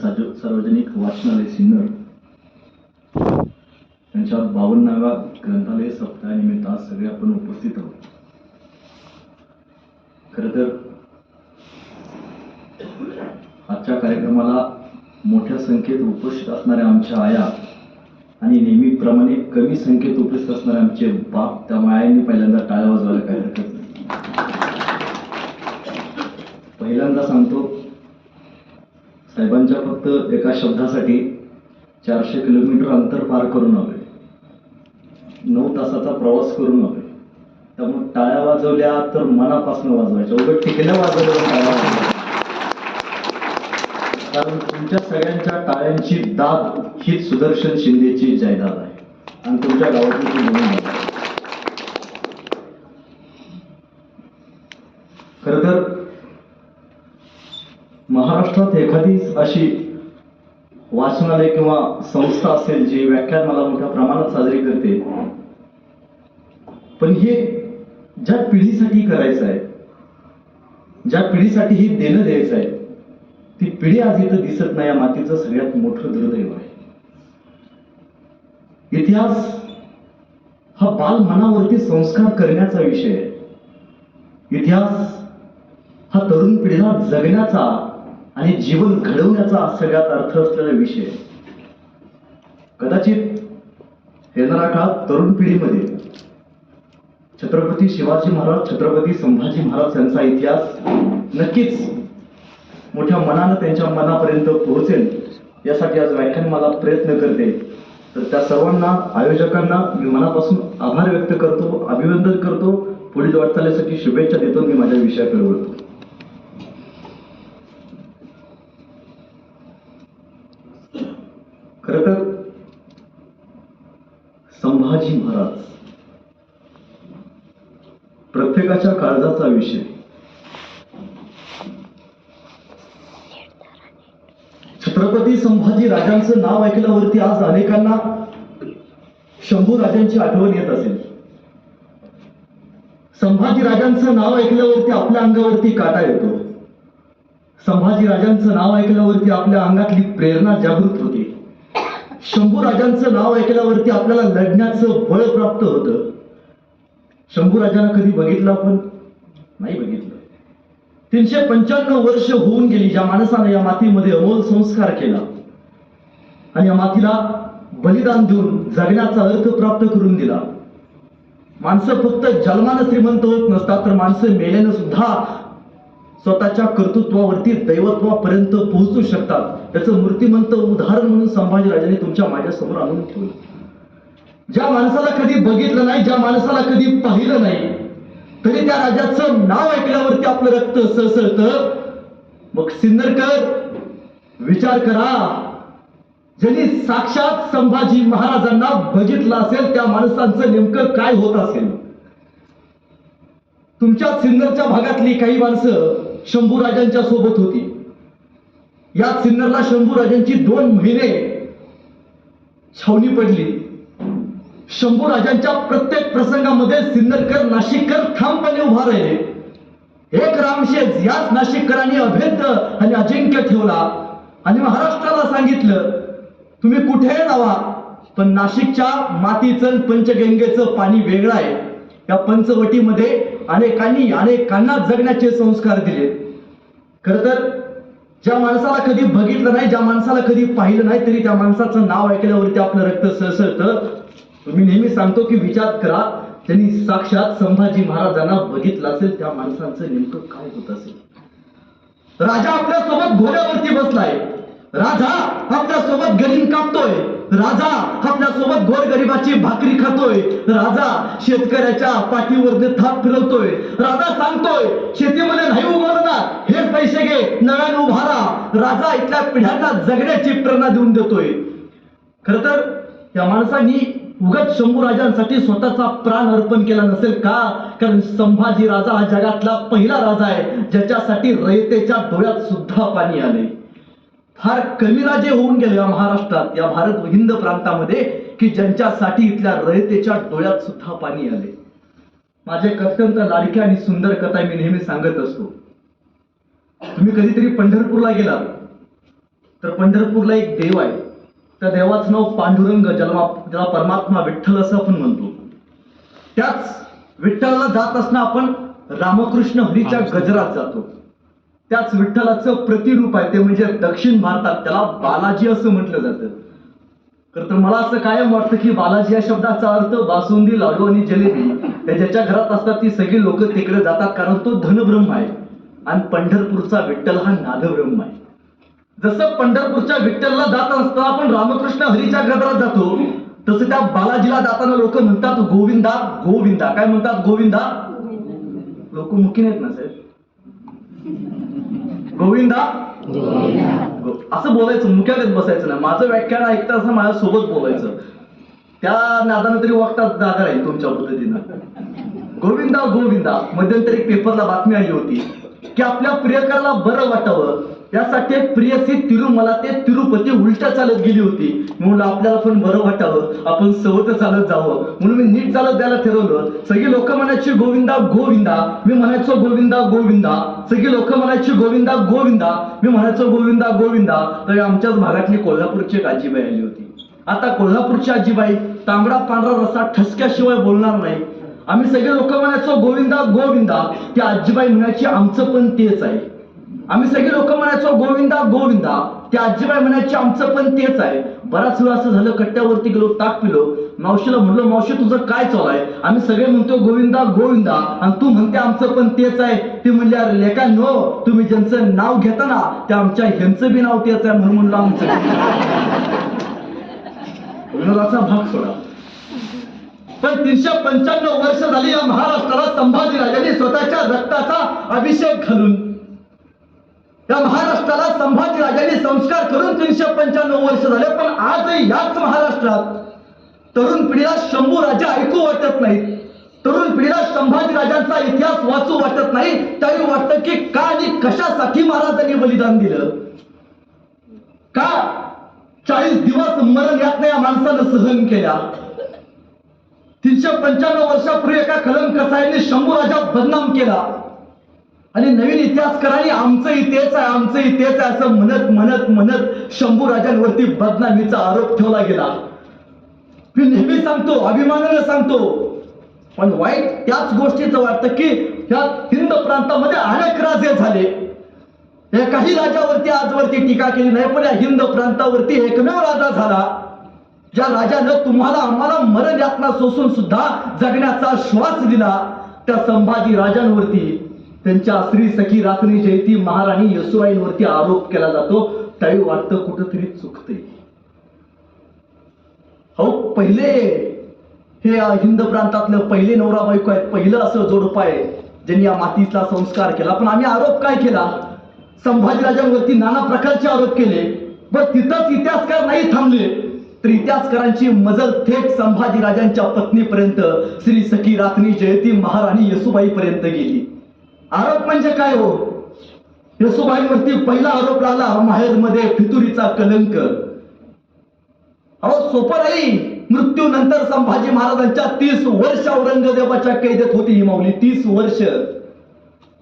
सार्वजनिक वाचनालय सिन्नर यांच्या 52व्या ग्रंथालय सप्ताहानिमित्त आज सगळे आपण उपस्थित आहोत. खरं तर आजच्या कार्यक्रमाला मोठ्या संख्येत उपस्थित असणाऱ्या आमच्या आया आणि नेहमीप्रमाणे कमी संख्येत उपस्थित असणारे आमचे बाप, त्यामुळे आयांनी पहिल्यांदा टाळ्या वाजवायला काय हरकत नाही. पहिल्यांदा सांगतो, साहेबांच्या फक्त एका शब्दासाठी 400 किलोमीटर अंतर पार करून आलोय, 9 तासाचा प्रवास करून आलोय. त्यामुळे टाळ्या वाजवल्या तर मनापासून वाजवायच्या, उलट टिकल्या वाजवल्या टाळ्या वाजवल्या. कारण तुमच्या सगळ्यांच्या टाळ्यांची दाद हीच सुदर्शन शिंदेची जायदाद आहे आणि तुमच्या गावातून ती म्हणून आहे. खरं तर महाराष्ट्रात एखादी अशी वाचनालय किंवा संस्था असेल जी व्याख्यान मला मोठ्या प्रमाणात साजरी करते, पण हे ज्या पिढीसाठी करायचं आहे, ज्या पिढीसाठी ही देणं द्यायचं आहे, ती पिढी आज इथं दिसत नाही. या मातीचं सगळ्यात मोठं दुर्दैव आहे. इतिहास हा बाल मनावरती संस्कार करण्याचा विषय आहे. इतिहास हा तरुण पिढीला जगण्याचा आणि जीवन घडवण्याचा सगळ्यात अर्थ असलेला विषय आहे. कदाचित येणाऱ्या काळात तरुण पिढीमध्ये छत्रपती शिवाजी महाराज, छत्रपती संभाजी महाराज यांचा इतिहास नक्कीच मोठ्या मनानं त्यांच्या मनापर्यंत पोहोचेल, यासाठी आज व्याख्यान मला प्रयत्न करते. तर त्या सर्वांना, आयोजकांना मी मनापासून आभार व्यक्त करतो, अभिनंदन करतो. पुढील वाटचालीसाठी शुभेच्छा देतो. मी माझ्या विषयाकडे वळतो. खरं तर संभाजी महाराज प्रत्येकाच्या काळजाचा विषय. छत्रपती संभाजी राजांचं नाव ऐकल्यावरती आज अनेकांना शंभू राजांची आठवण येत असेल. संभाजी राजांचं नाव ऐकल्यावरती आपल्या अंगावरती काटा येतो. संभाजी राजांचं नाव ऐकल्यावरती आपल्या अंगातली प्रेरणा जागृत होते. शंभू राजांचं नाव ऐकल्यावरती आपल्याला लढण्याचं बळ प्राप्त होतं. शंभू राजांना कधी बघितलं आपण? नाही बघितलं. 395 वर्ष होऊन गेली ज्या माणसाने या मातीमध्ये अमोल संस्कार केला आणि या मातीला बलिदान देऊन जगण्याचा अर्थ प्राप्त करून दिला. माणसं फक्त जन्मानं श्रीमंत होत नसतात, तर माणसं मेल्यानं सुद्धा स्वतःच्या कर्तृत्वावरती दैवत्वापर्यंत पोहोचू शकतात. त्याचं मूर्तिमंत उदाहरण म्हणून संभाजीराजांनी तुमच्या माझ्या समोर आणून ठेवलं. ज्या माणसाला कधी बघितलं नाही, ज्या माणसाला कधी पाहिलं नाही, तरी त्या राजाचं नाव ऐकल्यावरती आपलं रक्त सळसळतं. मग सिन्नरकर विचार करा, ज्यांनी साक्षात संभाजी महाराजांना बघितलं असेल त्या माणसांचं नेमकं काय होत असेल. तुमच्या सिन्नरच्या भागातली काही माणसं शंभू राजांच्या सोबत होती. या सिन्नरला शंभू राजांची 2 महिने छावणी पडली. शंभू राजांच्या प्रत्येक प्रसंगामध्ये सिन्नरकर, नाशिककर ठामपणे उभा राहिले. एक रामशेज याच नाशिककरांनी अभेद्य आणि अजिंक्य ठेवला आणि महाराष्ट्राला सांगितलं, तुम्ही कुठेही जावा, पण नाशिकच्या मातीचं, पंचगंगेचं पाणी वेगळं आहे. या पंचवटीमध्ये अनेकांना जगण्याचे संस्कार दिले. खरं तर ज्या माणसाला कधी बघितलं नाही, ज्या माणसाला कधी पाहिलं नाही, तरी त्या माणसाचं नाव ऐकल्यावरती आपलं रक्त सळसळतं. मी नेहमी सांगतो की विचार करा, त्यांनी साक्षात संभाजी महाराजांना बघितलं असेल, त्या माणसांचं नेमकं काय होत असेल. राजा आपल्या सोबत घोड्यावरती बसलाय, राजा आपल्या सोबत गनिम कापतोय, राजा आपल्या सोबत गोरगरिबाची भाकरी खातोय, राजा शेतकऱ्याच्या पाठीवर थाप फिरवतोय, राजा सांगतोय शेतीमध्ये नाही उभारलं ना, हेच पैसे घे, नव्याने उभारा. राजा इथल्या पिढ्यांना जगण्याची प्रेरणा देऊन देतोय. खरं तर त्या माणसांनी उगाच शंभू राजांसाठी स्वतःचा प्राण अर्पण केला नसेल का? कारण संभाजी राजा हा जगातला पहिला राजा आहे ज्याच्यासाठी रयतेच्या डोळ्यात सुद्धा पाणी आले. फार कमी राजे होऊन गेले या महाराष्ट्रात, या भारत हिंद प्रांतामध्ये, की ज्यांच्यासाठी इथल्या रयतेच्या डोळ्यात सुद्धा पाणी आले. माझे अत्यंत लाडकी आणि सुंदर कथा मी नेहमी सांगत असतो. तुम्ही कधीतरी पंढरपूरला गेलात तर पंढरपूरला एक देव आहे. त्या देवाचं नाव पांडुरंग, ज्याला परमात्मा विठ्ठल असं आपण म्हणतो. त्याच विठ्ठलाला जात असताना आपण रामकृष्ण हरीच्या गजरात जातो. त्याच विठ्ठलाचं प्रतिरूप आहे ते म्हणजे दक्षिण भारतात त्याला बालाजी असं म्हटलं जातं. तर मला असं कायम वाटतं की बालाजी या शब्दाचा अर्थ बासुंदी, लाडू आणि जलेबी. त्या ज्याच्या घरात असतात ती सगळी लोक तिकडे जातात, कारण तो धनब्रह्म आहे आणि पंढरपूरचा विठ्ठल हा नादब्रह्म आहे. जसं पंढरपूरच्या विठ्ठलला जात असताना आपण रामकृष्ण हरीच्या गजरात जातो, तसं त्या बालाजीला जाताना लोक म्हणतात गोविंदा गोविंदा. काय म्हणतात? गोविंदा. लोक मुखी नाहीत ना साहेब? गोविंदा असं बोलायचं, मुख्यालयात बसायचं नाही. माझं व्याख्यान ऐकता असं माझ्यासोबत बोलायचं. त्या नादानं तरी वागतात जागा राहील तुमच्या पद्धतीनं. गोविंदा गोविंदा. मध्यंतरी पेपरला बातमी आली होती की आपल्या प्रियकराला बरं वाटावं यासाठी एक प्रियसी तिरुमला ते तिरुपती उलट्या चालत गेली होती. म्हणून आपल्याला पण बरं वाटावं, आपण सवत चालत जावं म्हणून मी नीट चालत द्यायला ठरवलं. सगळी लोक म्हणायची गोविंदा गोविंदा, मी म्हणायचो गोविंदा गोविंदा. सगळी लोक म्हणायची गोविंदा गोविंदा, मी म्हणायचो गोविंदा गोविंदा. तर आमच्याच भागातली कोल्हापूरची एक आजीबाई आली होती. आता कोल्हापूरची आजीबाई तांबडा पांढरा रस्सा ठसक्याशिवाय बोलणार नाही. आम्ही सगळे लोक म्हणायचो गोविंदा गोविंदा. ती आजीबाई म्हणायची आमचं पण तेच आहे. आम्ही सगळे लोक म्हणायचो गोविंदा गोविंदा. ती आजीबाई म्हणायची आमचं पण तेच आहे. बराच वेळ असं झालं, कट्ट्यावरती गेलो, ताक पिलो. मावशीला म्हणलो मावशी तुझं काय चालू आहे? आम्ही सगळे म्हणतो गोविंदा गोविंदा आणि तू म्हणते आमचं पण तेच आहे. ती म्हणली अरे लेका नो, तुम्ही ज्यांचं नाव घेता ना ते आमच्या ह्यांचं बी नाव तेच आहे म्हणून म्हणलं आमचं. विनोदाचा भाग सोडा. पण 395 वर्ष झाली या महाराष्ट्राला संभाजीराजांनी स्वतःच्या रक्ताचा अभिषेक घालून, या महाराष्ट्राला संभाजीराजांनी संस्कार करून 395 वर्ष झाले. पण आजही याच महाराष्ट्रात तरुण पिढीला शंभू राजा ऐकू वाटत नाही, तरुण पिढीला संभाजीराजांचा इतिहास वाचू वाटत नाही. त्यावेळी वाटतं की का आणि कशासाठी महाराजांनी बलिदान दिलं, का 40 दिवस मरण यातना या माणसानं सहन केल्या. 395 वर्षापूर्वी एका कलंकसाईने शंभू राजा बदनाम केला आणि नवीन इतिहासकारांनी आमचं इतिहास आहे आमचं इतिहास आहे असं म्हणत म्हणत म्हणत शंभू राजांवरती बदनामीचा आरोप ठेवला गेला. मी नेहमी सांगतो, अभिमानानं सांगतो, पण वाईट त्याच गोष्टीचं वाटतं की या हिंद प्रांतामध्ये अनेक राजे झाले. एकाही राजावरती आजवरती टीका केली नाही, पण या हिंद प्रांतावरती एकमेव राजा झाला ज्या राजानं तुम्हाला आम्हाला मरण यातना सोसून सुद्धा जगण्याचा श्वास दिला. त्या संभाजी राजांवरती त्यांच्या श्री सखी रात्री जयती महाराणी येसुबाईंवरती आरोप केला जातो. त्यावेळी वाटतं कुठंतरी चुकते. हो, पहिले हे हिंद प्रांतातलं पहिले नवरा बायको आहेत, पहिलं असं जोडपं आहे ज्यांनी या मातीचा संस्कार केला. पण आम्ही आरोप काय केला? संभाजीराजांवरती नाना प्रकारचे आरोप केले. पण तिथंच इतिहासकार नाही थांबले, तर इतिहासकारांची मजल थेट संभाजीराजांच्या पत्नीपर्यंत श्री सखी रात्री जयती महाराणी येसुबाई पर्यंत गेली. आरोप म्हणजे काय हो? येसुबाईंवरती पहिला आरोप लागला माहेरमध्ये फितुरीचा कलंक. अहो सोपं नाही. मृत्यूनंतर संभाजी महाराजांच्या 30 वर्ष औरंगजेबाच्या कैदेत होती ही माऊली. 30 वर्ष,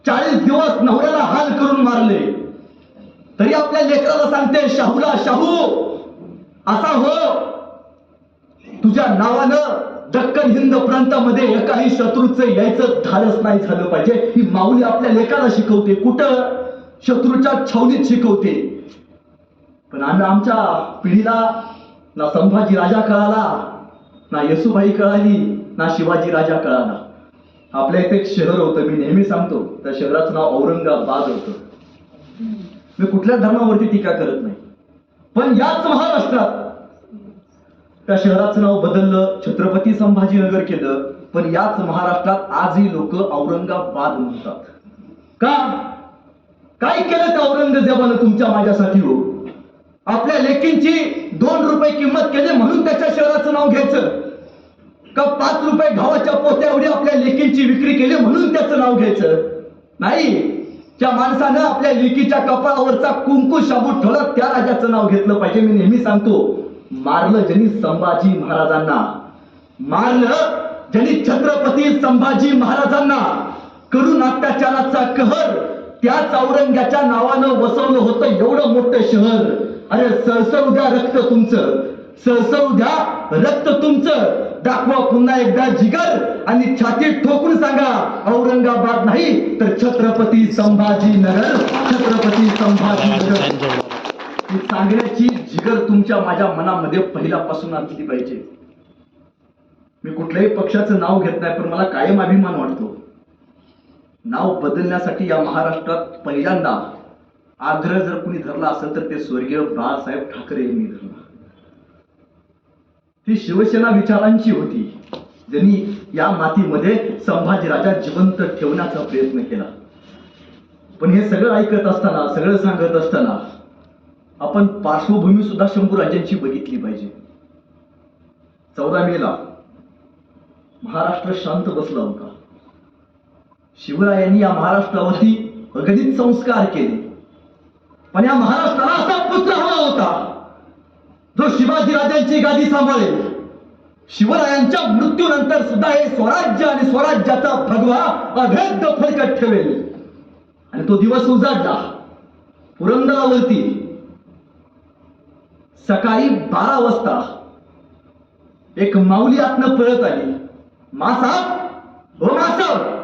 40 दिवस नवऱ्याला हाल करून मारले. तरी आपल्या लेकराला सांगते शाहूला, शाहू असा हो, तुझ्या नावानं दक्कन हिंद प्रांतामध्ये एकाही शत्रूचं यायचं धाडस नाही झालं पाहिजे. ही माऊली आपल्या लेकाला शिकवते. कुठं? शत्रूच्या छावणीत शिकवते. पण आम्ही आमच्या पिढीला ना संभाजी राजा कळाला, ना येसुबाई कळाली, ना शिवाजी राजा कळाला. आपल्या इथे एक शहर होतं, मी नेहमी सांगतो, त्या शहराचं नाव औरंगाबाद होतं. मी कुठल्या धर्मावरती टीका करत नाही, पण याच महाराष्ट्रात त्या शहराचं नाव बदललं, छत्रपती संभाजीनगर केलं. पण याच महाराष्ट्रात आजही लोक औरंगाबाद म्हणतात. का? काय केलं त्या औरंगजेबानं तुमच्या माझ्यासाठी हो? आपल्या लेकींची 2 रुपये किंमत केली म्हणून त्याच्या शहराचं नाव घ्यायचं का? 5 रुपये घावाच्या पोत्याएवढी आपल्या लेकींची विक्री केली म्हणून त्याचं नाव घ्यायचं? नाही. त्या माणसानं आपल्या लेकीच्या कपाळावरचा कुंकू शाबूत ठेवला त्या राजाचं नाव घेतलं पाहिजे. मी नेहमी सांगतो, मारलं ज्यांनी संभाजी महाराजांना, मारलं ज्यांनी छत्रपती संभाजी महाराजांना, करून अत्याचाराचा कहर त्याच औरंग्याच्या नावानं वसवलं होतं एवढं मोठं शहर. अरे सळसळू द्या रक्त तुमचं, सळसळू द्या रक्त तुमचं. दाखवा पुन्हा एकदा जिगर आणि छातीत ठोकून सांगा, औरंगाबाद नाही तर छत्रपती संभाजीनगर, छत्रपती संभाजीनगर. ही सांगण्याची जिगर तुमच्या माझ्या मनामध्ये पहिल्यापासून असली पाहिजे. मी कुठल्याही पक्षाचं नाव घेत नाही, पण मला कायम अभिमान वाटतो. नाव बदलण्यासाठी या महाराष्ट्रात पहिल्यांदा आग्रह जर कुणी धरला असेल तर ते स्वर्गीय बाळासाहेब ठाकरे यांनी धरला. ती शिवसेना विचारांची होती, ज्यांनी या मातीमध्ये संभाजीराजा जिवंत ठेवण्याचा प्रयत्न केला. पण हे सगळं ऐकत असताना, सगळं सांगत असताना आपण पार्श्वभूमी सुद्धा शंभूराजांची बघितली पाहिजे. 14 मेला महाराष्ट्र शांत बसला होता. शिवरायांनी या महाराष्ट्रावरती अगणित संस्कार केले, पण या महाराष्ट्राला असा पुत्र हवा होता जो शिवाजी राजांची गादी सांभाळेल. शिवरायांच्या मृत्यूनंतर सुद्धा हे स्वराज्य आणि स्वराज्याचा भगवा अभेद्य फडकत ठेवेल. आणि तो दिवस उजाडला. पुरंदरावरती सकाळी 12 वाजता एक माऊली आतनं पळत आली. मासाब, हो मासाब.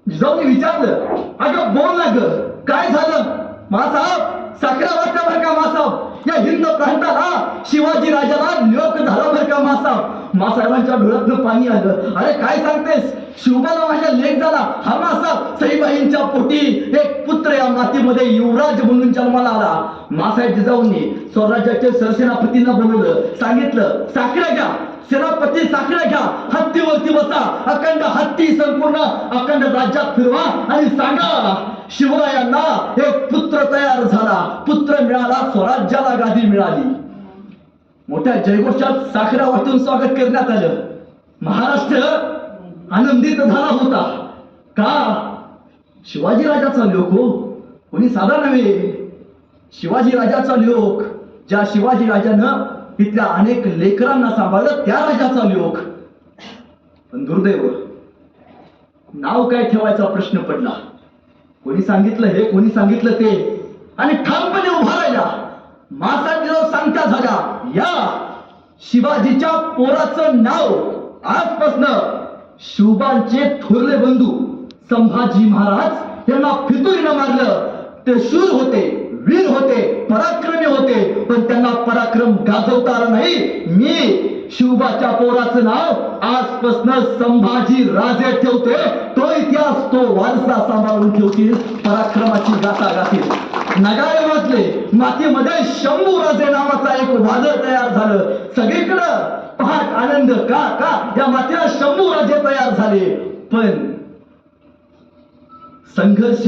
जिजाऊनी विचारलं, अगं बोल ना ग, काय झालं? मासाब, साखरा वाटला बरं का मासाब, या हिंद प्रांताला शिवाजी राजाला लोक झाला बरं का मासाब. मासाहेबांच्या डोळ्यातनं पाणी आलं. अरे काय सांगतेस? शिवबाला माझ्या लेख झाला. हा मासाब, सईबाईंच्या पोटी एक पुत्र या मातीमध्ये युवराज म्हणून जन्माला आला. मासाहेब जिजाऊंनी स्वराज्याचे सरसेनापतींना बोलवलं, सांगितलं, साखरा घ्या सेनापती, साखरा घ्या, हत्तीवरती बसा, अखंड हत्ती संपूर्ण अखंड राज्यात फिरवा आणि सांगा शिवरायांना एक पुत्र तयार झाला, पुत्र मिळाला, स्वराज्याला गादी मिळाली. मोठ्या जयघोषात साखरा वाटून स्वागत करण्यात आलं. महाराष्ट्र आनंदित झाला होता. का? शिवाजी राजाचा लोक हो, कोणी साधा नव्हे. शिवाजी राजाचा लोक, ज्या शिवाजी राजानं तिथल्या अनेक लेकरांना सांभाळलं त्या राजाचा लोक. पण दुर्दैव, नाव काय ठेवायचा प्रश्न पडला. कोणी सांगितलं हे, कोणी सांगितलं ते, आणि ठामपणे उभा राहिला. मासाहेब सांगता झाला, या शिवाजीच्या पोराचं नाव आजपासून शिवबांचे थोरले बंधू संभाजी महाराज यांना फितुरीनं मारलं. ते शूर होते, वीर होते, पराक्रमी होते, पण त्यांना पराक्रम गाजवता आला नाही. मी शिवबाच्या पोराचं नाव आजपासून संभाजी राजे ठेवते. तो इतिहास, तो वारसा सांभाळून ठेवतील, पराक्रमाची गाथा गातील. नगारे वाजले, मातीमध्ये शंभूराजे नावाचा एक वादळ तयार झालं. सगळीकडं पहाट आनंद. का का या मातीला शंभूराजे तयार झाले. पण संघर्ष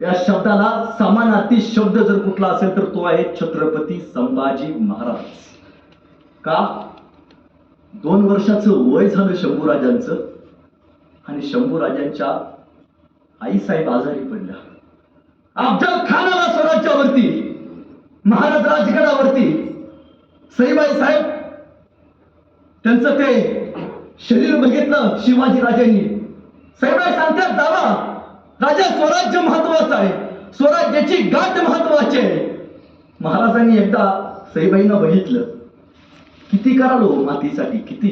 या शब्दाला समानार्थी शब्द जर कुठला असेल तर तो आहे छत्रपती संभाजी महाराज. का? 2 वर्षाचं वय झालं शंभूराजांचं, आणि शंभूराजांच्या आईसाहेब आजारी पडल्या. अफजल खानाला स्वराज्यावरती, महाराज राजगडावरती सईबाई साहेब त्यांचं ते शरीर बघितलं शिवाजी राजांनी. सईबाई सांगतात, जावा राजा, स्वराज्य महत्वाचं आहे, स्वराज्याची गाठ महत्वाची आहे. महाराजांनी एकदा सईबाईंना बघितलं. किती करालो मातीसाठी, किती.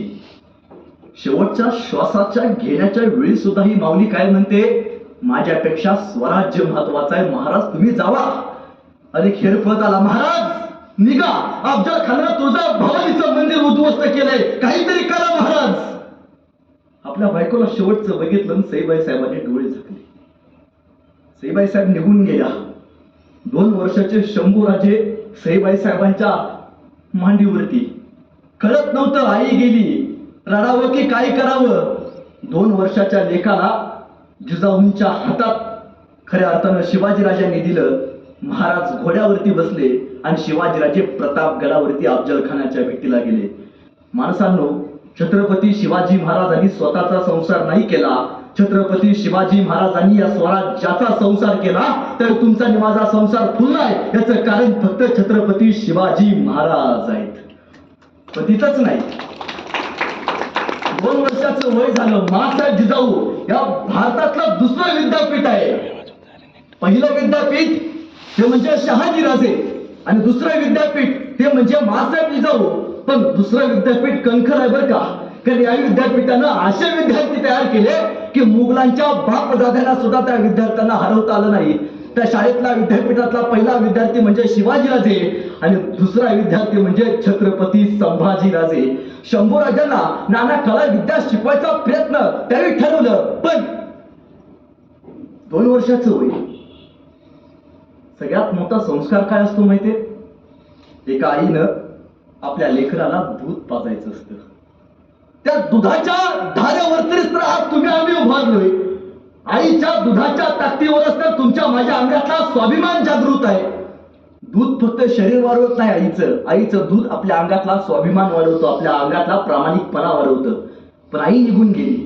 शेवटच्या श्वासाच्या घेण्याच्या वेळी सुद्धा ही माऊली काय म्हणते, माझ्यापेक्षा स्वराज्य महत्वाचं आहे. महाराज तुम्ही जावा. अरे खेरफळत आला, महाराज निघा, अफजल खानानं तुझं भवानीचं मंदिर उद्ध्वस्त केलंय, काहीतरी करा महाराज. आपल्या बायकोला शेवटचं बघितलं, सईबाई साहेबांनी डोळे झाकले. सईबाई साहेब निघून गेल्या. 2 वर्षाचे शंभूराजे सईबाई साहेबांच्या मांडीवरती. कळत नव्हतं आई गेली, रडावं की काय करावं. 2 वर्षाच्या लेकाला जिजाऊंच्या हातात खऱ्या अर्थानं शिवाजीराजांनी दिलं. महाराज घोड्यावरती बसले आणि शिवाजीराजे प्रतापगडावरती अफजल खानाच्या भेटीला गेले. माणसांनो, छत्रपती शिवाजी महाराजांनी स्वतःचा संसार नाही केला, छत्रपती शिवाजी महाराजांनी या स्वराज्याचा संसार केला. तर तुमचा आणि माझा संसार फुललाय याचं कारण फक्त छत्रपती शिवाजी महाराज आहेत. पण तिथंच नाही, 2 वर्षाचं वय झालं. मासाहेब जिजाऊ या भारतातलं दुसरं विद्यापीठ आहे. पहिलं विद्यापीठ ते म्हणजे शहाजीराजे. आणि दुसरं विद्यापीठ ते म्हणजे मासाहेब जिजाऊ. पण दुसरं विद्यापीठ कणखर आहे बरं का. कारण या विद्यापीठानं असे विद्यार्थी तयार केले की मुघलांच्या बापजाद्यांना सुद्धा त्या विद्यार्थ्यांना हरवता आलं नाही. त्या शाळेतला विद्यापीठातला पहिला विद्यार्थी म्हणजे शिवाजीराजे आणि दुसरा विद्यार्थी म्हणजे छत्रपती संभाजीराजे. शंभूराजांना नाना कला विद्या शिकवायचा प्रयत्न त्यावेळी ठरवलं. पण 2 वर्षाचं वय. सगळ्यात मोठा संस्कार काय असतो माहितीये? एका आईनं आपल्या लेकराला दूध पाजायचं असतं. त्या दुधाच्या धारेवर तरीच तर आज तुम्ही आम्ही उभारलोय. आईच्या दुधाच्या ताकदीवरच तर तुमच्या माझ्या अंगातला स्वाभिमान जागृत आहे. दूध फक्त शरीर वाढवत नाही आईचं दूध आपल्या अंगातला स्वाभिमान वाढवतो, आपल्या अंगातला प्रामाणिकपणा वाढवतं. पण आई निघून गेली.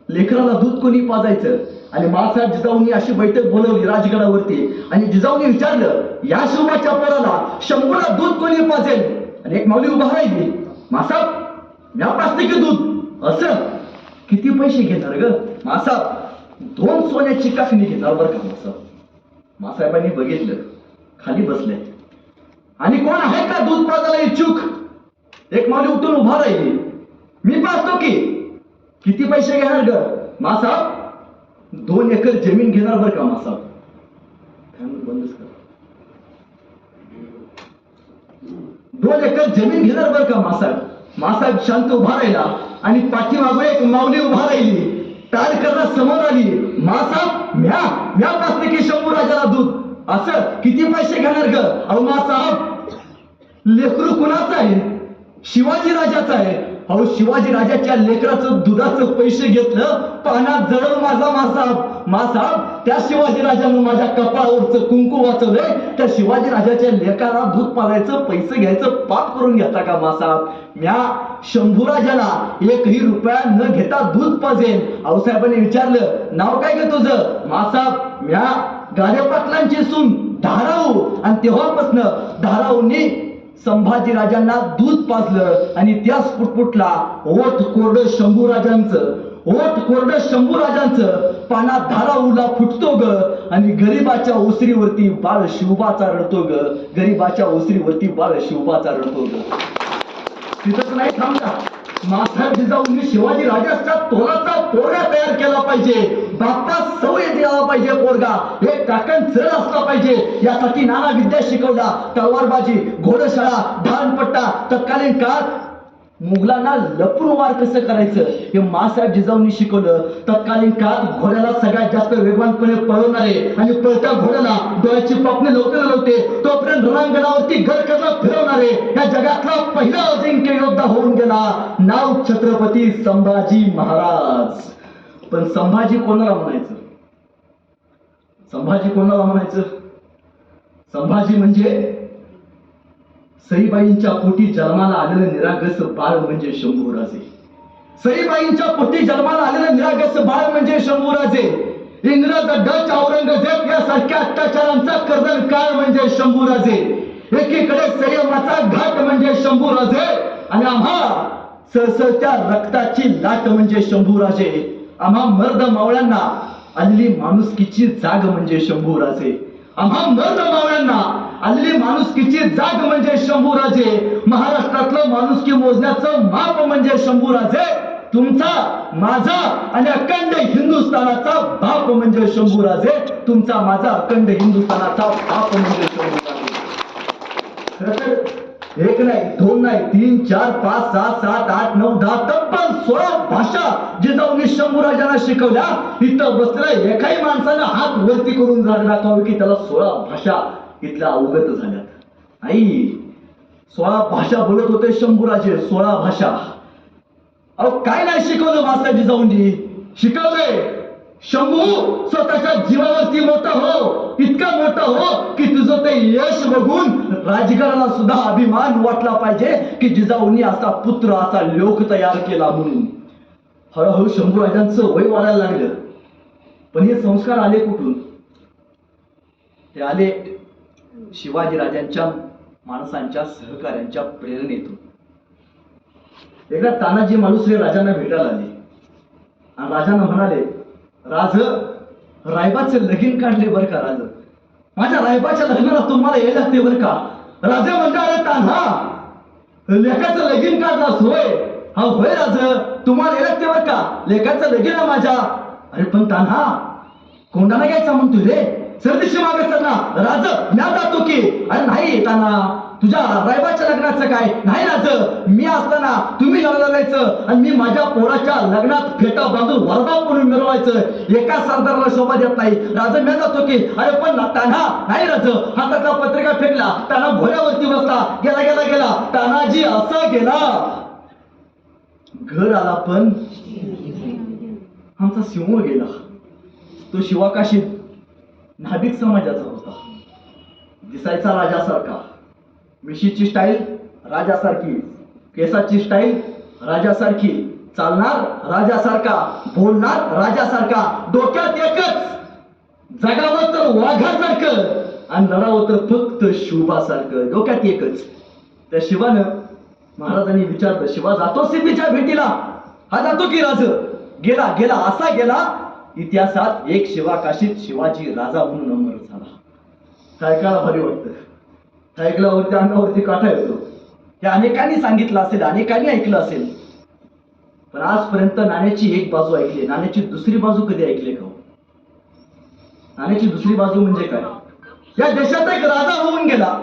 लेकराला दूध कोणी पाजायचं? आणि बाळासाहेब जिजाऊंनी अशी बैठक बोलवली राजगडावरती आणि जिजाऊंनी विचारलं, या शिवबाच्या पोराला शंभूला दूध कोणी पाजेल? आणि एक माऊली उभा राहिली, मासाहेब म्या पाजते की दूध. असं किती पैसे घेणार ग? मासाहेब 2 सोन्याची काकणी घेणार बरं का. मासाहेब मासाहेबांनी बघितलं, खाली बसले. आणि कोण आहे का दूध पाजायला इच्छुक? एक माऊली उठून उभा राहिली, मी पाजतो की. किती पैसे घेणार ग? मासाहेब 2 एकर जमीन घेणार बरं का. मासाहेब बंदच कर. 2 एकर जमीन घेणार बरं का मासाहेब. मासाहेब शांत उभा राहिला आणि पाठीमागे एक माऊली उभा राहिली. टाळ करणार समोर आली, मासाहेब म्या पाजते की शंभूराजाला दूध. असं किती पैसे घेणार ग? अहो मासाहेब लेकरू कुणाचं आहे? शिवाजी राजाचं आहे. अहो शिवाजी राजाच्या लेकराचं दुधाचं पैसे घेतलं, पाण्यात जळव माझा मासाहेब. त्या शिवाजी राजानं माझ्या कपाळावरचं कुंकू वाचवलंय. त्या शिवाजी राजाच्या लेकाला दूध पाजायचं पैसे घ्यायचं पाप करून घेता का मासाहेब? म्या शंभूराजाला 1ही रुपया न घेता दूध पाजेल. आऊसाहेबांनी विचारलं, नाव काय ग तुझं? मासाहेब म्या गाडे पाटलांची सून धाराऊ. आणि तेव्हापासून धाराऊंनी संभाजी राजांना दूध पाजलं आणि त्याच पुटपुटला ओठ कोरडं शंभूराजांचं पानात धाराऊला फुटतो ग. आणि गरीबाच्या ओसरीवरती बाळ शिवबाचा रडतो ग. गरीबाच्या ओसरीवरती बाळ शिवबाचा रडतो ग. तिथंच नाही थांबला. मासाहेब जिजाऊंनी शिवाजी राजाच्या तोलाचा पोरगा तयार केला पाहिजे. बाप्पास सवय द्यायला पाहिजे. पोरगा एक काकण चढ असला पाहिजे. यासाठी नाना विद्या शिकवला. तलवारबाजी, घोडशाळा, ढालपट्टा. तत्कालीन काळात मुघलांना लपून वार कसं करायचं हे मासाहेब जिजाऊंनी शिकवलं. तत्कालीन काळात घोड्याला सगळ्यात जास्त वेगवानपणे पळवणारे आणि पळत्या घोड्याला डोळ्याची पापणे लवते तोपर्यंत रणांगणावरती गडकरला फिरवणारे या जगातला पहिला अजिंक्य योद्धा होऊन गेला. नाव छत्रपती संभाजी महाराज. पण संभाजी कोणाला म्हणायचं? संभाजी म्हणजे सईबाईंच्या पोटी जन्माला आलेलं निरागस बाळ म्हणजे शंभूराजे. सईबाईंच्या पोटी जन्माला आलेलं निरागस बाळ म्हणजे शंभूराजे. इंग्रज, डच, औरंगजेब यासारख्या अत्याचारांचा कर्दन काळ म्हणजे शंभूराजे. एकीकडे संयमाचा घाट म्हणजे शंभूराजे आणि आम्हा सळसळत्या रक्ताची लाट म्हणजे शंभूराजे. आम्हा मर्द मावळ्यांना आलेली माणुसकीची जाग म्हणजे शंभूराजे. आम्हा मर्द मावळ्यांना आलेली माणुसकीची जाग म्हणजे शंभूराजे. महाराष्ट्रातलं माणुसकी मोजण्याचं माप म्हणजे शंभूराजे. तुमचा, माझा आणि अखंड हिंदुस्थानाचा बाप म्हणजे शंभूराजे. तुमचा, माझा अखंड हिंदुस्थानाचा बाप म्हणजे शंभूराजे. खरं तर 1 नाही, 2 नाही, 3, 4, 5, 6, 7, 8, 9, 10 तब्बल 16 भाषा जिजाऊंनी शंभूराजांना शिकवल्या. इथं बसलेल्या एकाही माणसानं हात वरती करून दाखवावे की त्याला 16 भाषा इथल्या अवगत झाल्यात. आई 16 भाषा बोलत होते शंभूराजे. 16 भाषा. अहो काय नाही शिकवलं मासाहेब जिजाऊंनी? शिकवलंय शंभू स्वतःच्या जीवावरती मोठा हो, इतका मोठा हो की तुझं ते यश बघून राजगडाला सुद्धा अभिमान वाटला पाहिजे की जिजाऊंनी असा पुत्र, असा लोक तयार केला म्हणून. हळूहळू शंभूराजांचं वय वाढायला लागलं. पण हे संस्कार आले कुठून? ते आले शिवाजी राजांच्या माणसांच्या, सहकार्यांच्या प्रेरणेतून. एकदा तानाजी मालुसरे राजांना भेटायला आले आणि राजांना म्हणाले, राज रायबाचं लगीन काढले बरं का राज. माझ्या रायबाच्या लग्नाला तुम्हाला यायला लागते बरं का. राजा म्हणला, अरे तान्हा, लेखाचं लगीन काढलास होय? हा होय राज, तुम्हाला येत बरं का, लेखाचं लगीन आहे माझ्या. अरे पण तान्हा, कोंडाना घ्यायचा म्हणतोय रे, सरदिशी मागे सर ना. राज, म्या जातो की. अरे नाही तान्हा, तुझ्या रायबाच्या लग्नाचं काय? नाही राज, मी असताना तुम्ही लग्नाला जायचं आणि मी माझ्या पोराच्या लग्नात फेटा बांधून वरदाव म्हणून मिरवायचं. एका सरदाराला शोभा देत नाही. राज, मी जातो की. अरे पण तान्हा, नाही राज, हाताचा पत्रिका फेकला. तान्हा घोड्यावरती बसला, गेला गेला गेला. तान्हाजी असा गेला. घर आला पण आमचा सिंह गेला. तो शिवाकाशीत नाभिक समाजाचा होता. दिसायचा राजासारखा, मिशीची स्टाईल राजासारखी, केसाची स्टाईल राजासारखी, चालणार राजासारखा, बोलणार राजासारखा, डोक्यात एकच, जगावं तर वाघासारखं आणि लढावं तर फक्त शुभासारखं, डोक्यात एकच. त्या शिवानं महाराजांनी विचारलं, शिवा जातो सिद्धीच्या भेटीला? हा जातो की राज. गेला गेला असा गेला, इतिहासात एक शिवाकाशीत शिवाजी राजा म्हणून अमर झाला. ऐकायला भारी वाटतं, ऐकल्यावरती अंगावरती काटा येतो. हे अनेकांनी सांगितलं असेल, अनेकांनी ऐकलं असेल, पण आजपर्यंत नाण्याची एक बाजू ऐकली, नाण्याची दुसरी बाजू कधी ऐकली का? नाण्याची दुसरी बाजू म्हणजे काय? या देशात एक राजा होऊन गेला,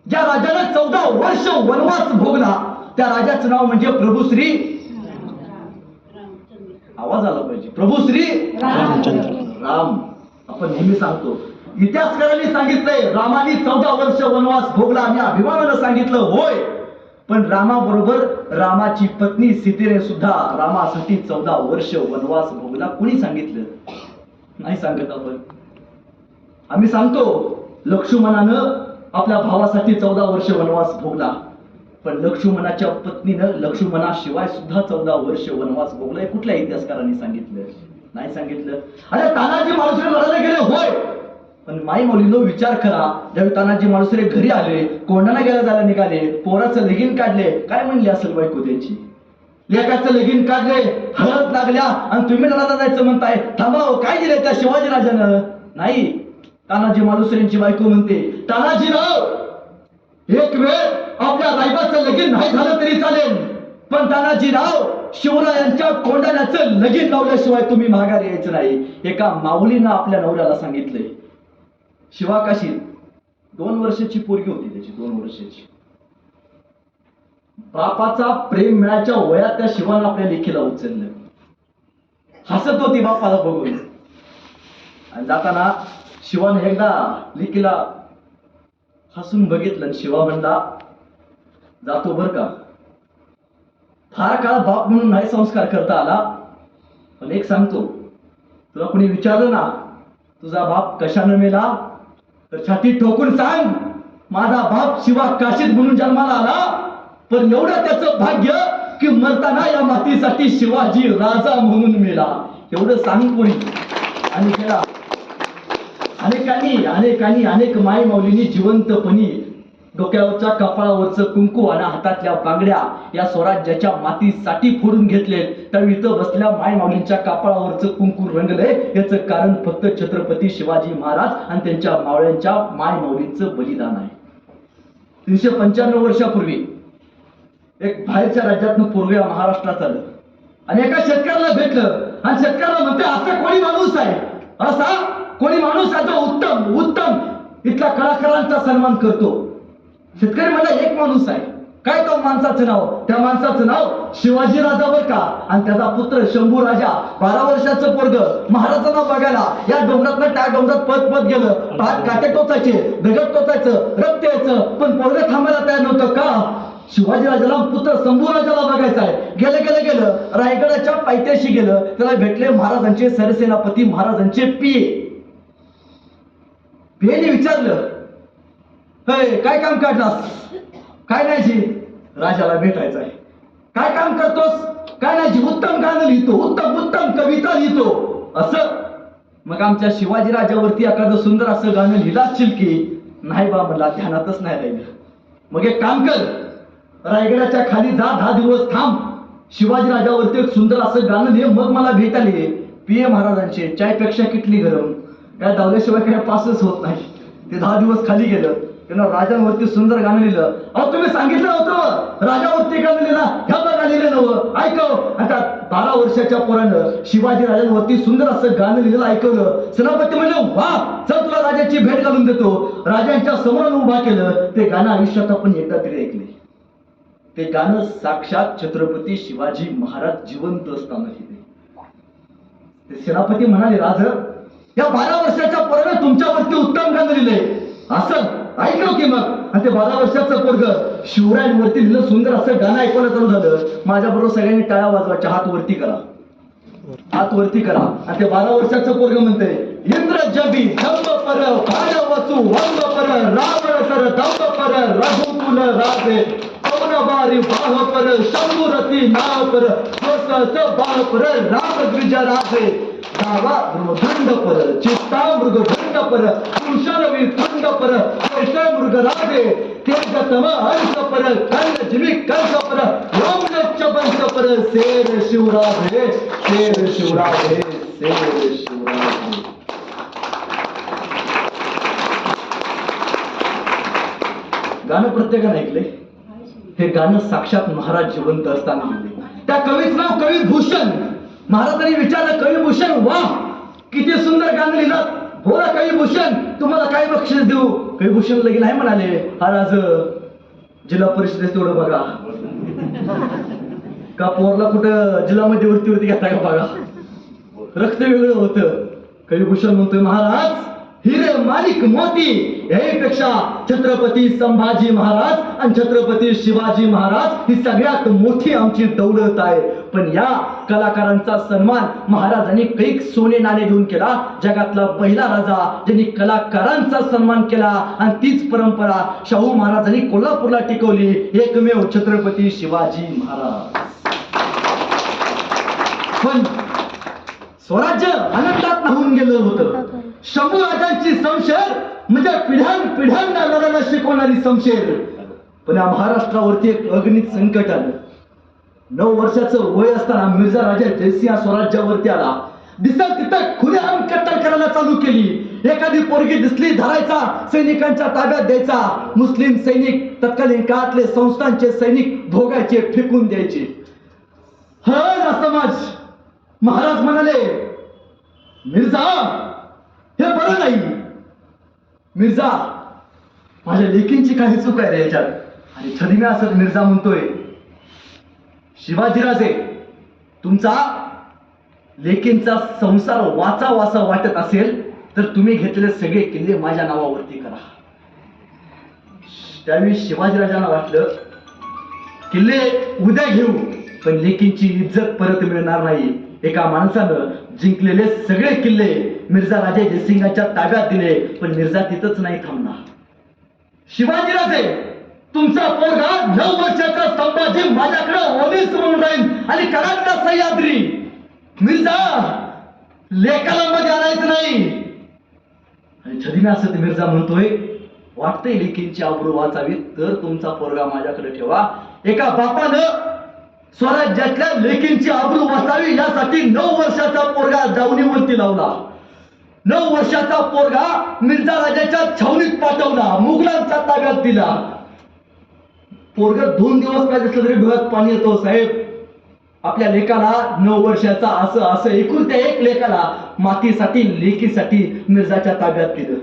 ज्या राजाने 14 वर्ष वनवास भोगला. त्या राजाचं नाव म्हणजे प्रभू श्री, आवाज आला पाहिजे, प्रभू श्री राम. आपण नेहमी सांगतो, इतिहासकारांनी सांगितलंय रामाने 14 वर्ष वनवास भोगला आणि अभिमानानं सांगितलं होय. पण रामाबरोबर रामाची पत्नी सीतेने सुद्धा रामासाठी 14 वर्ष वनवास भोगला. कुणी सांगितलं? नाही सांगत आपण. आम्ही सांगतो, लक्ष्मणानं आपल्या भावासाठी 14 वर्ष वनवास भोगला, पण लक्ष्मणाच्या पत्नीनं लक्ष्मणाशिवाय सुद्धा 14 वर्ष वनवास भोगलाय. कुठल्या इतिहासकारांनी सांगितलं? नाही सांगितलं. अरे तानाजी मालुसरे लढायला गेले होय, पण माई मौलीनो विचार करा, ज्यावेळी तानाजी मालुसरे घरी आले, कोंडाणा गेला जायला निघाले, पोराचं लगीन काढले, काय म्हणले असेल बायको त्यांची? लेकाचं लगीन काढले, हळद लागल्या आणि तुम्ही लढायला जायचं म्हणताय. थांबा, काय दिलंय त्या शिवाजी राजानं? नाही, तानाजी मालुसरेंची बायको म्हणते, तानाजीराव, एक वेळ आपल्या रायबाचं लगीन नाही झालं तरी चालेल, पण तानाजीराव, शिवरायांच्या कोंडाण्याचं लगीन लावल्याशिवाय तुम्ही माघारी यायचं नाही. एका माऊलीनं आपल्या नवऱ्याला सांगितलंय. शिवाकाशीत 2 वर्षाची पोरगी होती त्याची, 2 वर्षाची. बापाचा प्रेम मिळायच्या वयात त्या शिवानं आपल्या लेखीला उचललं. हसत होती बापाला बघून. आणि जाताना शिवानं एकदा लेकीला हसून बघितलं आणि शिवा म्हणला, जातो बर का, फार काळ बाप म्हणून नाही संस्कार करता आला, पण एक सांगतो, तुला कोणी विचारलं ना तुझा बाप कशानं मेला, तर छाती ठोकून सांग, माझा बाप शिवा काशीत म्हणून जन्माला आला, पण एवढं त्याचं भाग्य की मरताना या मातीसाठी शिवाजी राजा म्हणून मेला. एवढं सांग कोणी. आणि केला अनेक माय माऊलींनी जिवंतपणी डोक्यावरच्या कपाळावरचं कुंकू आणि हातातल्या बांगड्या या स्वराज्याच्या मातीसाठी फोडून घेतले. त्यावेळी इथं बसल्या माय माऊलींच्या कपाळावरचं कुंकू रंगलंय, याचं कारण फक्त छत्रपती शिवाजी महाराज आणि त्यांच्या मावळ्यांच्या माय माऊलींचं बलिदान आहे. 395 वर्षापूर्वी एक बाहेरच्या राज्यातनं पोरग महाराष्ट्रात आलं आणि एका शेतकऱ्याला भेटलं आणि शेतकऱ्याला म्हणते, असा कोणी माणूस आहे, असा कोणी माणूस आहे जो उत्तम इथल्या कलाकारांचा सन्मान करतो. शेतकरी म्हणला, एक माणूस आहे. काय तो माणसाचं नाव? त्या माणसाचं नाव शिवाजी राजा बर का. आणि त्याचा पुत्र शंभू राजा, 12 वर्षाचं पोरग महाराजांना बघायला या डोंगरातनं त्या डोंगरात पत गेलं. पाठ काटे टोचायचे, दगड टोचायचं, रक्त यायचं, पण पोरग थांबायला तयार नव्हतं. का? शिवाजी राजाला पुत्र शंभू राजाला बघायचा आहे. गेलं रायगडाच्या पायथ्याशी गेलं, त्याला भेटले महाराजांचे सरसेनापती, महाराजांचे पियेने विचारलं, काय काम काढलास? काय नाही जी, राजाला भेटायचं आहे. काय काम करतोस? काय नाही जी, उत्तम गाणं लिहितो, उत्तम कविता लिहितो. असं? मग आमच्या शिवाजी राजावरती एखादं सुंदर असं गाणं लिहिलं असशील की? नाही बा, मला ध्यानातच नाही राहिलं. मग एक काम कर, रायगडाच्या खाली जा, 10 दिवस थांब, शिवाजी राजावरती एक सुंदर असं गाणं लिह, मग मला भेटायला ये. पिये महाराजांचे, चायपेक्षा किटली गरम, काय दावल्याशिवाय काय पासच होत नाही. ते 10 दिवस खाली गेलं. त्यानं राजांवरती सुंदर गाणं लिहिलं. अहो तुम्ही सांगितलं होतं राजावरती गाणं लिहिला, ह्या बघा लिहिलं नवं. ऐकव आता 12 वर्षाच्या पोरानं शिवाजी राजांवरती सुंदर असं गाणं लिहिलेलं ऐकवलं. सेनापती म्हणलं वा, चल तुला राजाची भेट घालून देतो. राजांच्या समोर उभा केलं. ते गाणं आयुष्यात आपण एकदा तरी ऐकले. ते गाणं साक्षात छत्रपती शिवाजी महाराज जिवंत असताना लिहिले. ते सेनापती म्हणाले, राज या 12 वर्षाच्या पोरानं तुमच्यावरती उत्तम गाणं लिहिलंय. असं ऐकव की मग. आणि ते 12 वर्षाचं पोरग शिवरायांवरती लिहिलं सुंदर असं गाणं ऐकायला चालू झालं. माझ्याबरोबर सगळ्यांनी टाळ्या वाजवायच्या, हात वरती करा, हात वरती करा. आणि ते 12 वर्षाचं पोरग म्हणतंय, इंद्र जबी धम्म पर भाड वसु वंग पर रावण सर धम्म पर रघुकुल राजे पवन बारी बाह पर शंभुरती नाव पर बाह पर राम द्विज राजे डावा मृदंड पर चित्ता मृगदंड पर कुशलवी थंड पर मृग राजे तेजतम अंश पर कंड जिमी कंस पर ओम लक्ष पंच पर शेर शिवराजे शेर शिवराजे शेर शिवराजे. गाणं प्रत्येकाने ऐकले. हे गाणं साक्षात महाराज जिवंत असताना लिहिले. त्या कवीचं नाव कवी भूषण. महाराजांनी विचारलं, कवी भूषण वा, किती सुंदर गाणं लिहिलं, बोला कवी भूषण तुम्हाला काय बक्षीस देऊ. कवी भूषण लगेच नाही म्हणाले, हा राज जिल्हा परिषदेत तेवढं बघा का, पोरला कुठं जिल्हा मध्यवर्ती घेता का बघा, रक्त वेगळं होतं. कवी भूषण म्हणतोय, महाराज हिरे माणिक मोती यापेक्षा छत्रपती संभाजी महाराज आणि छत्रपती शिवाजी महाराज ही सगळ्यात मोठी आमची दौलत आहे. पण या कलाकारांचा सन्मान महाराजांनी कैक सोने नाणे देऊन केला. जगातला पहिला राजा ज्यांनी कलाकारांचा सन्मान केला. आणि तीच परंपरा शाहू महाराजांनी कोल्हापूरला टिकवली. एकमेव छत्रपती शिवाजी महाराज. पण स्वराज्य अनंतात होऊन गेलं होतं. शंभू राजांची शमशेर म्हणजे पिढ्यान लढायला शिकवणारी शमशेर. पण या महाराष्ट्रावरती एक अगणित संकट आलं. 9 वर्षाचं वय असताना मिर्झा राजा जयसिंह स्वराज्यावरती आला. दिसत तिथं खुलेआम कत्तल करायला चालू केली. एखादी पोरगी दिसली धरायचा, सैनिकांच्या ताब्यात द्यायचा. मुस्लिम सैनिक तत्कालीन काळातले संस्थांचे सैनिक भोगायचे, फेकून द्यायचे. हा समाज. महाराज म्हणाले, मिर्झा हे बरं नाही. मिर्झा माझ्या लेकींची काही चूक आहे रे याच्यात. आणि छदिम्या असत मिर्झा म्हणतोय, शिवाजीराजे तुमचा लेकींचा संसार वाचा वाटत असेल तर तुम्ही घेतलेले सगळे किल्ले माझ्या नावावरती करा. त्यावेळी शिवाजीराजांना वाटलं किल्ले उद्या घेऊ पण लेकींची इज्जत परत मिळणार नाही. एका माणसानं जिंकलेले सगळे किल्ले मिर्झा राजे जयसिंगाच्या ताब्यात दिले. पण मिर्झा तिथंच नाही थांबणार. शिवाजीराजे तुमचा पोरगा 9 वर्षाचा संभाजी माझ्याकडे ओलीस म्हणून राहील आणि कराडला सह्याद्री. मिर्झा लेकाला मध्ये आणायचं नाही. आणि छदिम्या असं मिर्झा म्हणतोय, वाटतंय लेकींची आबरू वाचावी तर तुमचा पोरगा माझ्याकडे ठेवा. एका बापानं स्वराज्यातल्या लेकींची आबरू वाचावी यासाठी 9 वर्षाचा पोरगा जावणीवरती लावला. 9 वर्षाचा पोरगा मिर्झा राजाच्या छावणीत पाठवला, मुघलांच्या ताब्यात दिला. पोरग 2 दिवस काय दिसलं तरी डोळ्यात पाणी येतो. साहेब आपल्या लेकाला 9 वर्षाचा असं एकूण त्या एक लेकाला मातीसाठी लेकीसाठी मिर्झाच्या ताब्यात दिलं.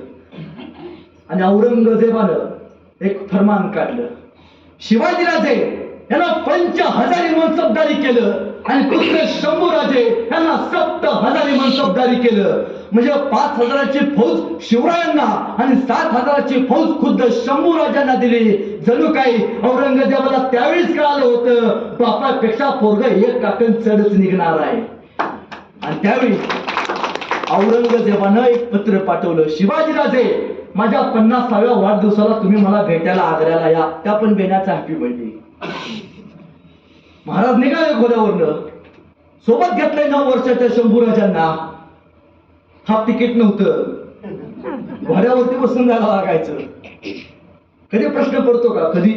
आणि औरंगजेबानं एक फरमान काढलं, शिवाजीराजे यांना 5000 मनसबदारी केलं आणि दुसरे शंभूराजे यांना 7000 मनसबदारी केलं. म्हणजे 5000ची फौज शिवरायांना आणि 7000ची फौज खुद्द शंभूराजांना दिली. जणू काही औरंगजेबाला त्यावेळीच कळालं होतं बापापेक्षा पोरग एक काकण चढच निघणार आहे. आणि त्यावेळी औरंगजेबानं एक पत्र पाठवलं, शिवाजीराजे माझ्या 50व्या वाढदिवसाला तुम्ही मला भेटायला आग्र्याला या. त्या पण बेण्याचा हॅपी बर्थडे. महाराज निघाले घोड्यावरनं, सोबत घेतलंय 9 वर्षाच्या शंभूराजांना. हाफ तिकीट नव्हतं, घोड्यावरती बसून जायला लागायचं. कधी प्रश्न पडतो का, कधी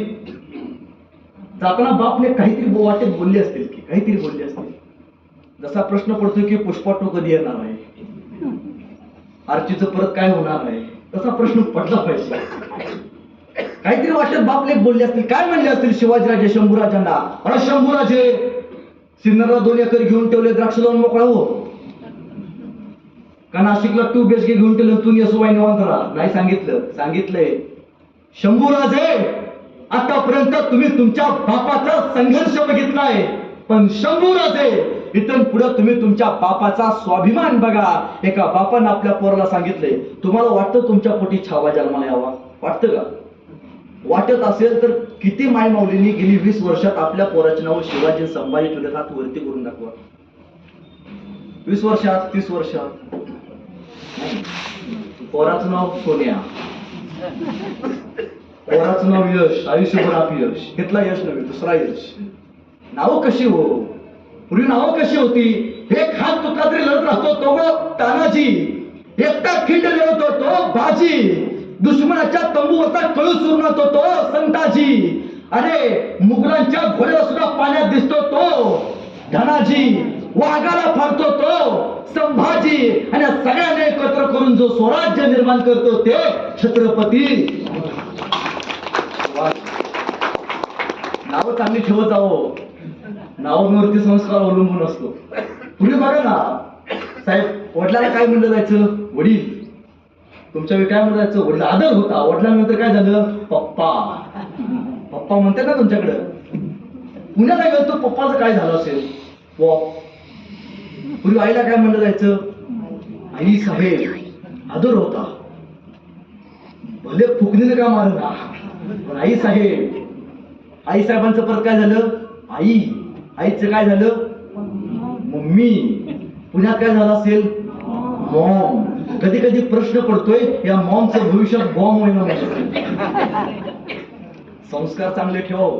जाताना बापने काहीतरी वाटेत बोलले असतील की काहीतरी बोलले असतील. जसा प्रश्न पडतो की पुष्पा 2 कधी येणार आहे, आर्चीचं परत काय होणार आहे, तसा प्रश्न पडला पाहिजे. काहीतरी वाटत बापलेक बोलले असतील, काय म्हणले असतील शिवाजीराजे शंभूराजांना, अरे शंभूराजे सिन्नरला 2 एकर घेऊन ठेवले, द्राक्ष लावून मोकळा हो, का नाशिकला 2 BHK घेऊन ठेवलं, तू येसुबाई निवांत राहा. नाही सांगितलंय शंभूराजे आतापर्यंत तुम्ही तुमच्या बापाचा संघर्ष बघितलाय, पण शंभूराजे इथून पुढे तुम्ही तुमच्या बापाचा स्वाभिमान बघा. एका बापानं आपल्या पोराला सांगितलंय, तुम्हाला वाटतं तुमच्या पोटी छावा जन्माला यावा? वाटतं का? वाटत असेल तर किती माय माऊलींनी गेली 20 वर्षात आपल्या पोराचे नाव शिवाजी संभाजी ठेवले? हात वरती करून दाखवा. 20 वर्षात, 30 वर्षात. पोराचं नाव सोन्या, पोराचं नाव यश, आयुष्यभर अपयश. घेतला यश नव्हे, दुसरा यश. नाव कशी हो? पूर्वी नावं कशी होती? एक हात तुटला तरी लढत राहतो तो तानाजी, एकटा खिंड लिहतो तो बाजी, दुश्मनाच्या तंबूवरचा कळू सुरतो तो संताजी, अरे मुघलांच्या घोड्याला सुद्धा पाण्यात दिसतो तो धनाजी, वाघाला फाडतो तो संभाजी, आणि सगळ्यांना एकत्र करून जो स्वराज्य निर्माण करतो ते छत्रपती. नाव चांगली ठेवत जावं, नावावरती संस्कार अवलंबून असतो. पुढे बघा ना साहेब, वडिलांना काय म्हणलं जायचं? वडील. तुमच्या वेळी काय म्हणलं जायचं? वडील आदर होता. वडिलांनंतर काय झालं? पप्पा. पप्पा म्हणतात ना तुमच्याकडं. पुण्याला गेलो तो पप्पाचं काय झालं असेल? पॉप. पूर्वी आईला काय म्हणलं जायचं? आई साहेब. आदर होता. भले फुकणीने का मारना, पण आई साहेब. आई साहेबांचं परत काय झालं? आई. आईचं काय झालं? मम्मी. पुण्यात काय झालं असेल? मॉम. कधी कधी प्रश्न पडतोय या मॉमचं भविष्यात बॉम्ब होईना. संस्कार चांगले ठेव.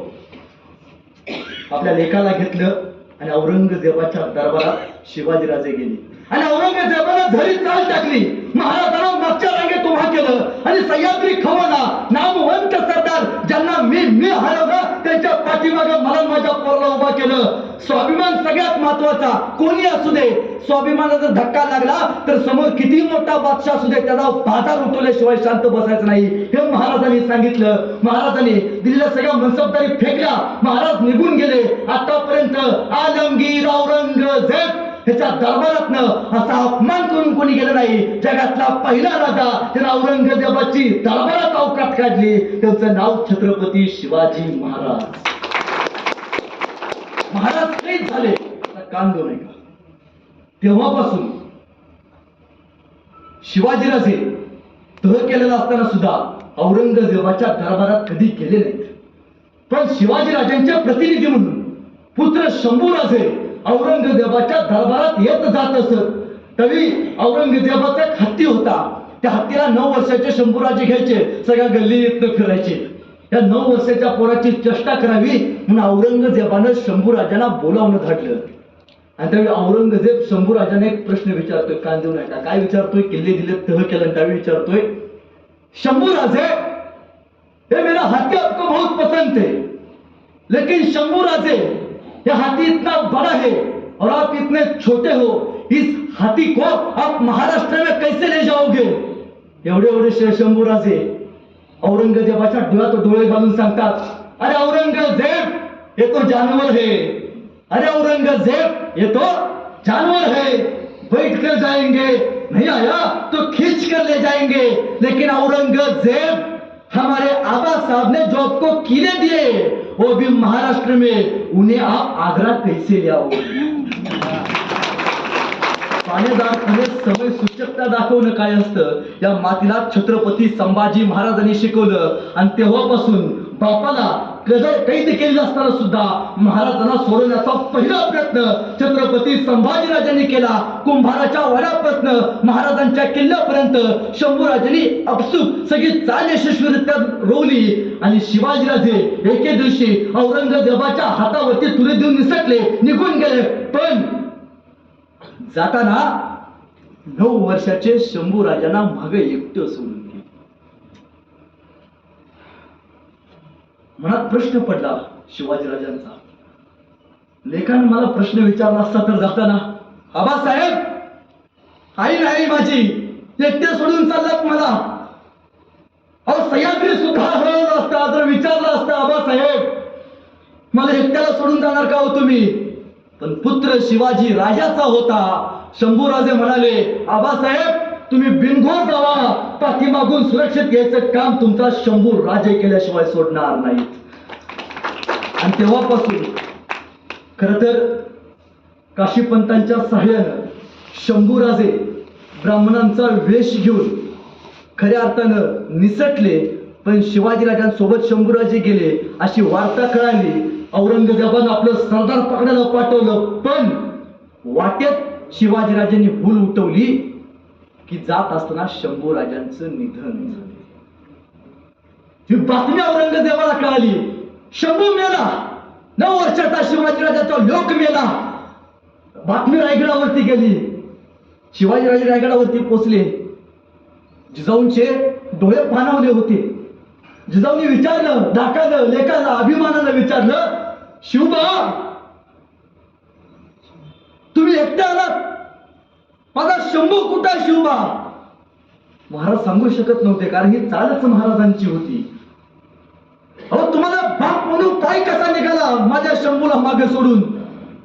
आपल्या लेखाला घेतलं आणि औरंगजेबाच्या दरबारात शिवाजीराजे गेले आणि औरंगजेबानं झरी चाल टाकली. महाराजांना मागच्या रांगेत उभा केलं आणि सह्याद्री खवला नामवंत सरदार ज्यांना मी हरवलं त्यांच्या पाठीमागे मला माझ्या पोराला उभा केलं. स्वाभिमान सगळ्यात महत्वाचा. कोणी असू दे, स्वाभिमानाचा जर धक्का लागला तर समोर किती मोठा बादशाह असू दे त्याचा बाजार उठवल्याशिवाय शांत बसायचं नाही, हे महाराजांनी सांगितलं. महाराजांनी दिलेल्या सगळ्या मनसबदारी फेकल्या. महाराज निघून गेले. आतापर्यंत आलमगीर औरंगजेब ह्याच्या दरबारातनं असा अपमान करून कोणी गेलं नाही. जगातला पहिला राजा त्यानं औरंगजेबाची दरबारात अवकात काढली. त्यांचं नाव छत्रपती शिवाजी महाराज. महाराज काहीच झाले कान देऊ नये का? तेव्हापासून शिवाजीराजे तह केलेला असताना सुद्धा औरंगजेबाच्या दरबारात कधी गेले नाहीत. पण शिवाजीराजांचे प्रतिनिधी म्हणून पुत्र शंभूराजे औरंगजेबाच्या दरबारात येत जात असत. तरी औरंगजेबाचा एक हत्ती होता. त्या हत्तीला 9 वर्षाचे शंभूराजे घ्यायचे, सगळ्या गल्लीत फिरायचे. या 9 वर्षाच्या पोराची चेष्टा करावी म्हणून औरंगजेबानं शंभूराजांना बोलावणं धाडलं. आणि त्यावेळी औरंगजेब शंभूराजाने एक प्रश्न विचारतोय, कान देऊ नका. काय विचारतोय? किल्ले दिले तह केलं. त्यावेळी विचारतोय, शंभूराजे ये मेरा हाथी आपको बहुत पसंद थे, लेकिन शंभूराजे ये हाथी इतना बड़ा है और आप इतने छोटे हो, इस हाथी को आप महाराष्ट्र में कैसे ले जाओगे? एवढे शंभूराजे औरंगजेबाच्या डोळ्यात डोळे घालून सांगतात, अरे औरंगजेब ये तो जानवर है, अरे औरंगजेब ये तो जानवर है, बैठ कर जाएंगे, नहीं आया तो खींच कर ले जाएंगे, लेकिन औरंगजेब हमारे आबा साहब ने जो आपको किले दिए वो भी महाराष्ट्र में, उन्हें आप आगरा कैसे ले आओगे? पाणेदारपणे समय सूचकता दाखवणं काय असतं या मातीला छत्रपती संभाजी महाराजांनी शिकवलं. आणि तेव्हापासून बापाला कैद केलेलं असताना सुद्धा महाराजांना सोडवण्याचा पहिला प्रयत्न छत्रपती संभाजीराजांनी केला. कुंभाराच्या वाड्यापासून महाराजांच्या किल्ल्यापर्यंत शंभूराजांनी आपसूक सगळी चाल यशस्वीरित्या रोवली. आणि शिवाजीराजे एके दिवशी औरंगजेबाच्या हातावरती तुरे देऊन निसटले, निघून गेले. पण जाताना 9 वर्षाचे शंभूराजांना मागे एकटं सोडून गेले. मनात प्रश्न पडला शिवाजीराजांचा. लेखानं मला प्रश्न विचारला असता तर जाताना, आबासाहेब आई नाही माझी, एकटे सोडून चाललात मला. अहो सह्याद्री सुद्धा हरवला असता मात्र विचारलं असतं, आबासाहेब मला एकट्याला सोडून जाणार का हो तुम्ही? पण पुत्र शिवाजी राजाचा होता. शंभूराजे म्हणाले, आबासाहेब तुम्ही बिनघोर जावा, पाठीमागून सुरक्षित घ्यायचं काम तुमचा शंभू राजे केल्याशिवाय सोडणार नाहीत. आणि तेव्हापासून खर तर काशीपंतांच्या सहाय्यानं शंभूराजे ब्राह्मणांचा वेश घेऊन खऱ्या अर्थानं निसटले. पण शिवाजीराजांसोबत शंभूराजे गेले अशी वार्ता कळाली. औरंगजेबानं आपलं सरदार पकडायला पाठवलं, पण वाटेत शिवाजीराजांनी भूल उठवली की जात असताना शंभूराजांचं निधन झालं. ही बातमी औरंगजेबाला कळाली. शंभू मेला, 9 वर्षाचा शिवाजीराजाचा लोक मेला. बातमी रायगडावरती गेली. शिवाजीराजे रायगडावरती पोचले. जिजाऊंचे डोळे पाणावले होते. जिजाऊंनी विचारलं, धाकानं लेखाला अभिमानानं विचारलं, शिवबा तुम्ही एकटे आलात, माझा शंभू कुठं आहे शिवबा? महाराज सांगू शकत नव्हते, कारण ही चालच महाराजांची होती. अहो तुम्हाला बाप म्हणून पाय कसा निघाला माझ्या शंभूला मागे सोडून?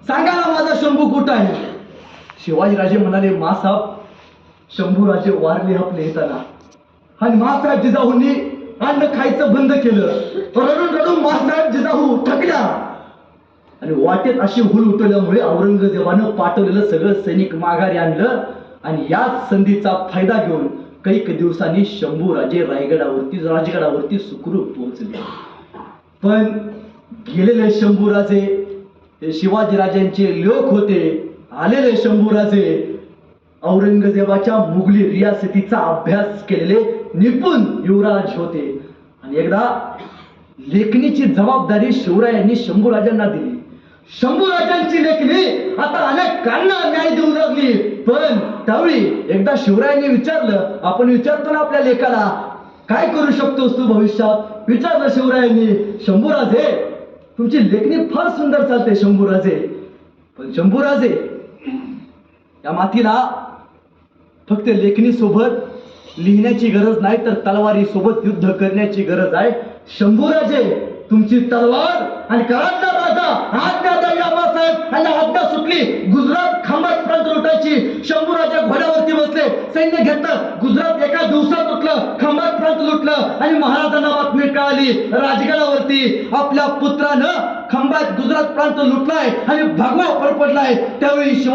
सांगा ना माझा शंभू कुठं आहे? शिवाजीराजे म्हणाले, मासाहेब शंभूराजे वारले आपले येताना. आणि मासाहेब जिजाऊंनी अन्न खायचं बंद केलं. रडून रडून मासाहेब जिजाऊ थकल्या. आणि वाटेत अशी हुल उठवल्यामुळे औरंगजेबानं पाठवलेलं सगळं सैनिक माघारी आणलं. आणि याच संधीचा फायदा घेऊन कैक दिवसांनी शंभूराजे राजगडावरती सुखरूप पोहोचले. पण गेलेले शंभूराजे हे शिवाजीराजांचे लोक होते. आलेले शंभूराजे औरंगजेबाच्या मुघली रियासतीचा अभ्यास केलेले निपुण युवराज होते. आणि एकदा लेखणीची जबाबदारी शिवरायांनी शंभूराजांना दिली. शंभूराजांची लेखणी आता अनेक कारणांना न्याय देऊ लागली. पण त्यावेळी एकदा शिवरायांनी विचारलं, आपण विचारतो ना आपल्या लेखाला, काय करू शकतोस तू भविष्यात? विचारलं शिवरायांनी, शंभूराजे तुमची लेखणी फार सुंदर चालते शंभूराजे, पण शंभूराजे या मातीला फक्त लेखणी सोबत लिहिण्याची गरज नाही, तर तलवारी सोबत युद्ध करण्याची गरज आहे. शंभूराजे तुमची तलवार आणि कराडचा राजा आज्ञादायी आबासाहेब यांना आज्ञा सुटली गुजरात खांबात प्रांत लुटायची. शंभूराजे घोड्यावरती बसले, सैन्य घेतलं, गुजरात एका दिवसात लुटलं, खांबात प्रांत लुटलं. आणि महाराजांना बातमी कळाली, राजगडावरती आपल्या पुत्रानं खांबात गुजरात प्रांत लुटलाय आणि भगवा पडलाय. त्यावेळी